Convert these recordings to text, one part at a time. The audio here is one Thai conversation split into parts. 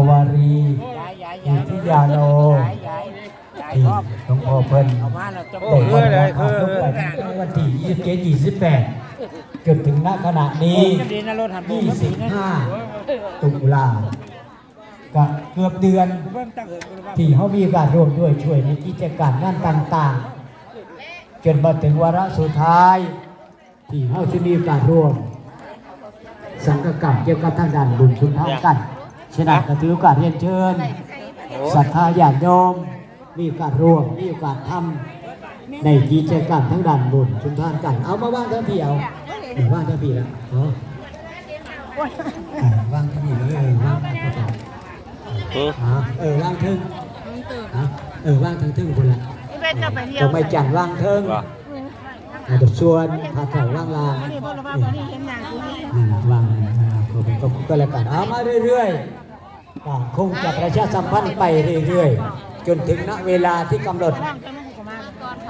วารีอยู่ที่ยาโนที่หลวงพ่อเพิ่นได้บรรลุธรรมทุกวันที่27-28จนถึงณขณะนี้25ตุลาก็เกือบเดือนที่เขามีการร่วมด้วยช่วยในกิจการงานต่างๆจนมาถึงวาระสุดท้ายที่เขาจะมีการร่วมสังฆกรรมเกี่ยวกับทางด้านบุญคุณทางกันฉะนั้นก็ถือโอกาสเรียนเชิญศรัทธาญาติโยมมีการร่วมมีโอกาสทำในกิจกรรมทั้งด้านบุญชุมทานกันเอามาว่างทั้งพี่เอาว่างทั้งพี่แล้วว่างทั้งพี่เลยว่างทั้งพี่ว่างทึ่งว่างทั้งทึ่งคนละก็ไม่จันว่างทึ่งแต่ส่วนพาเถ่าว่างลางว่างก็แล้วกันเอามาเรื่อยๆคงจะประชาสัมพันธ์ไปเรื่อยๆจนถึงณเวลาที่กำหนด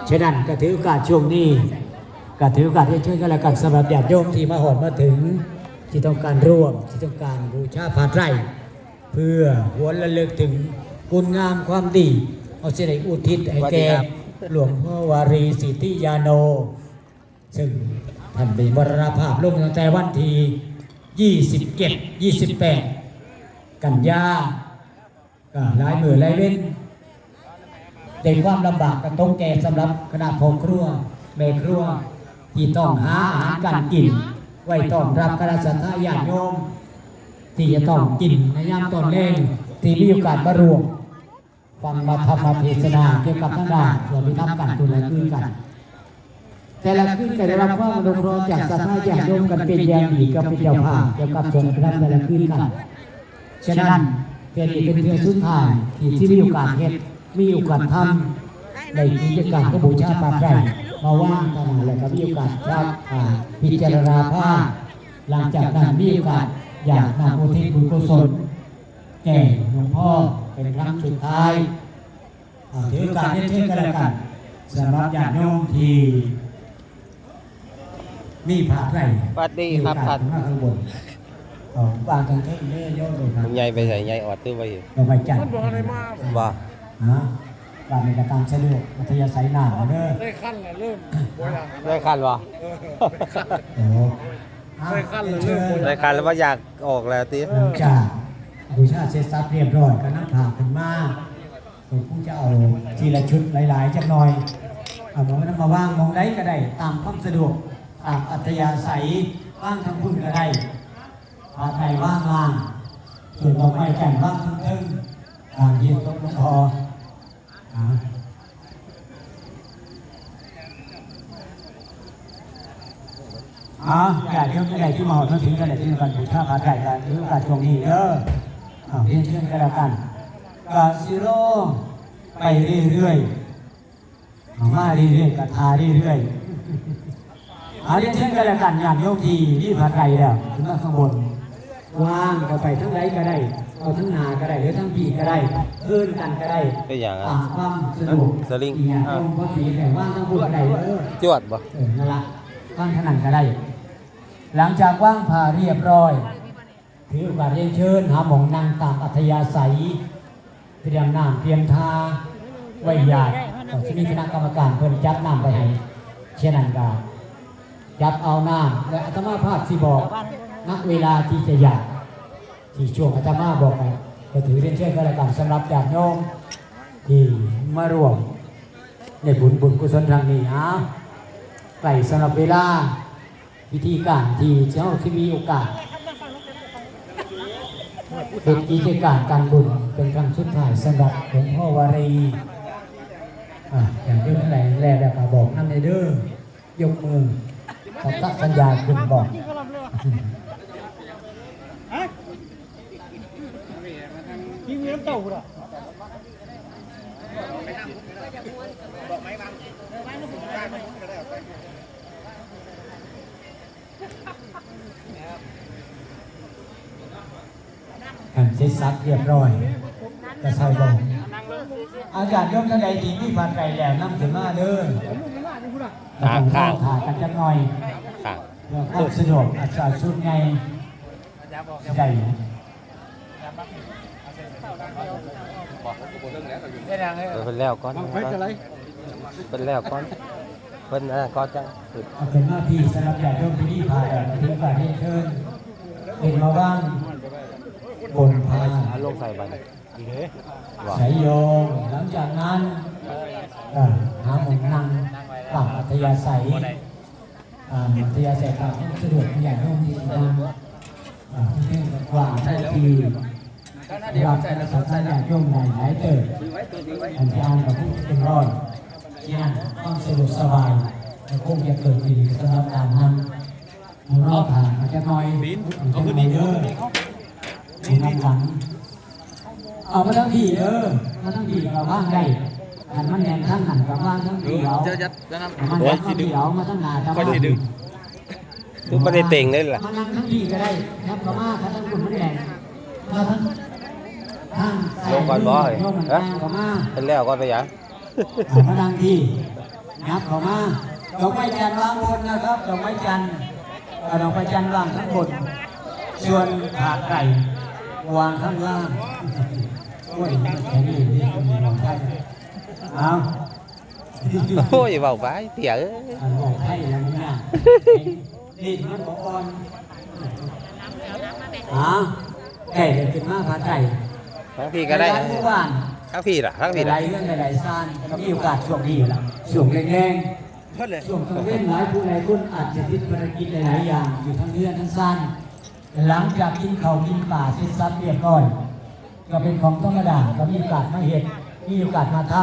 ฉะนั้นก็ถือโอกาสช่วงนี้ก็ถือโอกาสที่ช่วยกันแล้วกันสำหรับญาติโยมที่มาหอดมาถึงที่ต้องการร่วมที่ต้องการบูชาผ้าไตรเพื่อหวนระลึกถึงคุณงามความดีเอาเสด็จอุทิศให้แก่หลวงพ่อวารีสิทธิยาโนซึ่งท่านได้มรณภาพลงตั้งแต่วันที่27-28 กันยาก็หลายมือหลายเว้นได้ความลำบากกระต้องแก่สำหรับคณะพ่อครัวแม่ครัวที่ต้องหาอาหารการกินไว้ต้อนรับคณะสัตยาญาติโยมที่จะต้องกินในยามตอนเล่งที่มีโอกาสมารวมฟังมาธรรมเทศนาเกี่ยวกับทางด้านส่วนที่ทำกันตัวละคืนกันแต่ละคืนก็ได้รับความอนุเคราะห์จากสัตยาญาติโยมกันเป็นอย่างดีกับเป็นเจ้าภาพเกี่ยวกับส่วนที่ทำแต่ละคืนกันฉะนั้นเพื่อที่เป็นเพื่อสุดท้ายที่มีโอกาสเห็นมีโอกาสทำในกิจการก็บูชาปาไตรมาว่างขนาดแล้วก็มีโอกาสรับพิจารณาผ้าหลังจากนั้นมีโอกาสอยากนำอุทิศบุญกุศลแก่หลวงพ่อเป็นครั้งสุดท้ายถือโอกาสเช่นกันแล้วกันสำหรับญาติโยมที่มีผ้าไตรสวัสดีครับท่านข้างบนวางทางเท่เนี่ยโยมเลยครับใหญ่ไปใส่ใหญ่อดตื้อไปอยู่เราไปจัดว่าบ้านในกระตามสะดวกมัธยาศัยหนาเด้อได้ขั้นเลยเริ่มได้คันวะได้ขั้นเลยได้คันแล้วว่าอยากออกแล้วตีจากบูชาเสร็จสับเรียบร้อยก็นั่งผ่าขึ้นมาผมคงจะเอาทีละชุดหลายๆจักหน่อยเอามองนั้นมาว่างมองได้ก็ได้ตามความสะดวกตามอัธยาศัยว่างทางพุ่นก็ได้พาใครว่างงานส่วนต่อไปแข่งว่างทึ่งทางเยี่ยมต้องพออย่าเที่ยวที่ใดที่มาหอดถึงกันเลยที่กันบูชาพระไตรกันหรือการตรงนี้เด้อเรียนเชิญกันแล้วกันกาซิโร่ไปเรื่อยๆมาเรื่อยๆกระทาเรื่อยๆเรียนเชิญกันแล้วกันงานโยกทีที่พระไตรแล้วถึงมาข้างบนว่างก็ไปทั้งไรก็ได้เอาทั้งนาก็ได้หรือทั้งปีก็ได้เพื่อนกันก็ได้ตามความสะดวกสลิงพอดีแต่ว่างทั้งบุญก็ได้จวดบ่นั่นละว่างถนัดก็ได้หลังจากว่างผ่าเรียบร้อยถือโอกาสเรียนเชิญหาหมองนั่งตามอัธยาศัยเตรียมน้ำเตรียมทาไว้ญาติที่มีคณะกรรมการเพิ่นจัดน้ำไปให้เช่นนั้นก็จับเอาน้ำและอาตมาภาพที่บอกนักเวลาที่จะอยากที่ช่วงอาตมาบอกไปก็ถือเรียนเชิญก็แล้วกันสำหรับญาติโยมที่มารวมในบุญกุศลครั้งนี้ใกล้สำหรับเวลาวิธีการที่เจ้าที่มีโอกาสเป็นกิจการการบุญเป็นครั้งสุดท้ายสำหรับหลวงพ่อวารีอย่างเรื่องอะไรแรกก็บอกนั่นเลยเด้อยกมือตัดสัญญาขึ้นบอกยิ่งมีน้ำเต่าเหรอการเสร็จสับเรียบร้อยก็ใส่ลงอากาศย่อมทันใดที่มีผ่านไกลแล้วน้ำถึงมาเด้อข้างขากันจังหน่อยเพื่อความสะดวกอาจจะชุดไงใหญ่ ได้ยังไง เป็นแล้วก่อน ไปจะไร เป็นแล้วก่อนเป็นก่อนจัง เอาเป็นหน้าที่สำหรับญาติโยมที่นี่พาแดดถึงฝ่ายที่เชิญเป็นมาบ้างบนพา ลงใส่บัน ใช้โยงหลังจากนั้นหาหมองนั่งปรับอัธยาศัยอัธยาศัยตามที่สะดวกญาติโยมที่นั่งที่กว้างใช้ทีรับสถานญาติโยมหลายเติบอันที่อ่านกับผู้เป็นร้อยที่นั่นความสะดวกสบายและคงจะเกิดขึ้นสำหรับการนั่งรอบผ่านมาจะน้อยจะน้อยเยอะที่นั่งหลังเอามาทั้งที่มาทั้งที่เราว่างได้อันมันแดงทั้งหันกับว่างทั้งเดียวมันแดงทั้งเดียวมาทั้งหน้ากับว่าง คือไม่ได้เต่งเลยล่ะ มานั่งทั้งที่ก็ได้ครับก็มาทั้งคุณมันแดงมาทั้งทั้ง ลงก่อนบ่อย โยมมันแดงก็มา เป็นแล้วก็ไปยัง มานั่งที่นับเข้ามาดอกไม้จันทร์วางบนนะครับดอกไม้จันทร์ดอกไม้จันทร์วางข้างบนส่วนขาไก่วางข้างล่างโอ้ยแข็งเลยนี่มีหลอดไทยเอา โอ้ยเบาไปเถี่ย หลอดไทยแล้วเนี่ยนี่มันบอกอ่อนไก่เดินขึ้นมาขาไก่ ทั้งพี่ก็ได้ เมื่อวาน ทั้งพี่ล่ะทั้ง ห พี่ ลา ล่ะ ยเรื่องหลายซ่านก็มีโอกาสช่วงนี้อยู่ละช่วงแรงๆช่วงกลางเว้นหลายผู้หลายคนอาจจะติดภารกิจหลายๆอย่างอยู่ทั้งเนื้อทั้งซ่านหลังจากกินข้าวกินปลาเสร็จสับเรียบร้อยก็เป็นของธรรมดาก็มีโอกาสมาเห็ดมีโอกาสมาท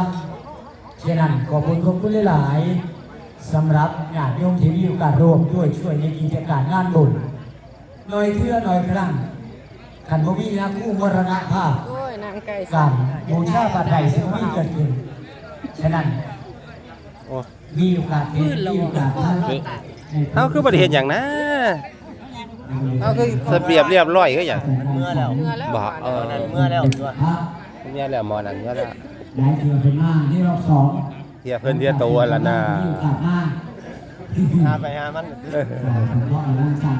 ำฉะนั้นขอบคุณหลายๆสำหรับญาติโยมที่มีโอกาสร่วมด้วยช่วยในกิจการงานบุญหน่อยเพื่อหน่อยครั้งขันบ่มีนะคู่มรณภาพ โอ้ยนางไก่ การบูชาพระไตรซึ่งมีเกิดขึ้นฉะนั้น โอ้ มีโอกาสเป็นมีโอกาสทำ เขาคือประเทศอย่างนะเขาคือระเบียบเรียบร้อยก็อย่าง เมื่อแล้ว เมื่อแล้ว บอก เมื่อแล้วด้วย เมื่อแล้วหมอนั่นเมื่อแล้ว หลายเดือนเป็นมากที่รอบสอง เทียเพิ่นเทียตัวละนะ มีโอกาสมาก หาไปหามัน พ่อร่างสัน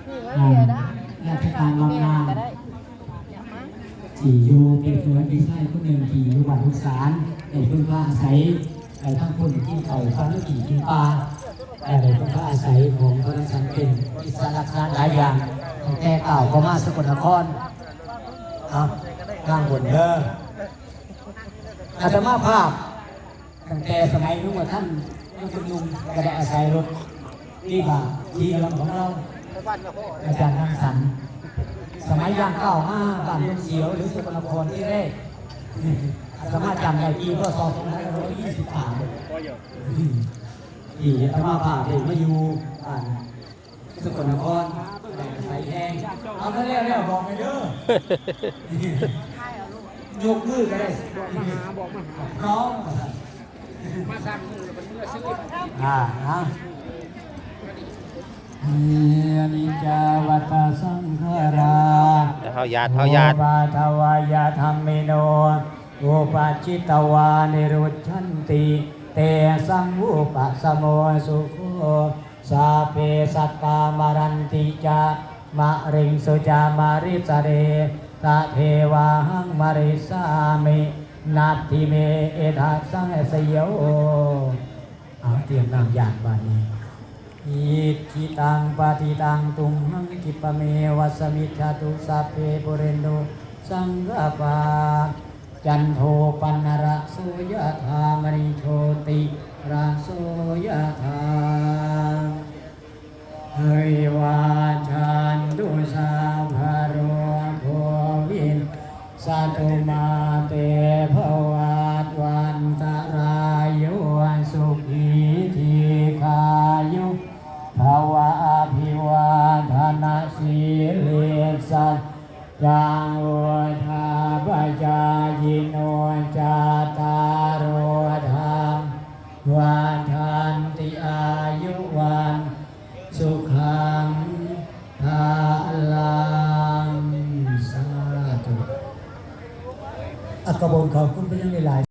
นี่ไว้เดี๋ยวได้ ราชการบางงาน ก็ได้ ที่อยู่เป็นเพื่อนพี่ชายคนหนึ่งที่อยู่บ้านทุกสารในพึ่งพาอาศัยในทั้งคนที่เขาฟังและขี่กินปลาแต่ในพึ่งพาอาศัยของพระราชาเป็นอิสระชาหลายอย่างตั้งแต่เก่าก็มาสกลนครครับข้างบนเด้ออาตมาภาพตั้งแต่สมัยนู้นว่าท่านยังเป็นหนุ่มก็ได้อาศัยรถที่บ่าที่ลำของเราอาจารย์ทังสรรค์สมัยย่างเก้ามาบ้านลุงเสียวหรือสกลนครที่แรกสามารถจำได้ปีก็2523ที่อาตมาภาพเด็กมาอยู่บ้านสกลนครแต่ใส่แห้งเอาซะแล้วบอกไปเด้อยกมือก็ได้บอกมาหาน้องมาสั่งมือเป็นเมื่อซื้อนิจจาวัตสังขารา เฮาญาติเฮาญาติ โอปาทวายาธรรมิโนโอปาจิตวานิรุชชันติเตสังวุปะสโมสุโขสาเปสัตตามารันติจามะริงสุจามาริสเรตะเทวาหังมาริสามินาทิเมเอทัสสังสยโยเอาเตรียมนำอย่างบานี้อิทิตังปฏิตังตุงหังกิปะเมวัสมิจฉตุสัพเพปุเรนโนสังฆปาจันโทปันนระโสยธามณิโชติราโสยธาเฮยวาชันตุสาภโรโควินสัตุมาเตภวัตวันตรายโยสุขีทีขายุภวะอภิวาทนาสีเลสัจจังวุธาปจายโนจาตารโอธรรมวันทันติอายุวันสุขังภาลังสาธุอักขบวนขอบคุณเป็นยังไงหลาย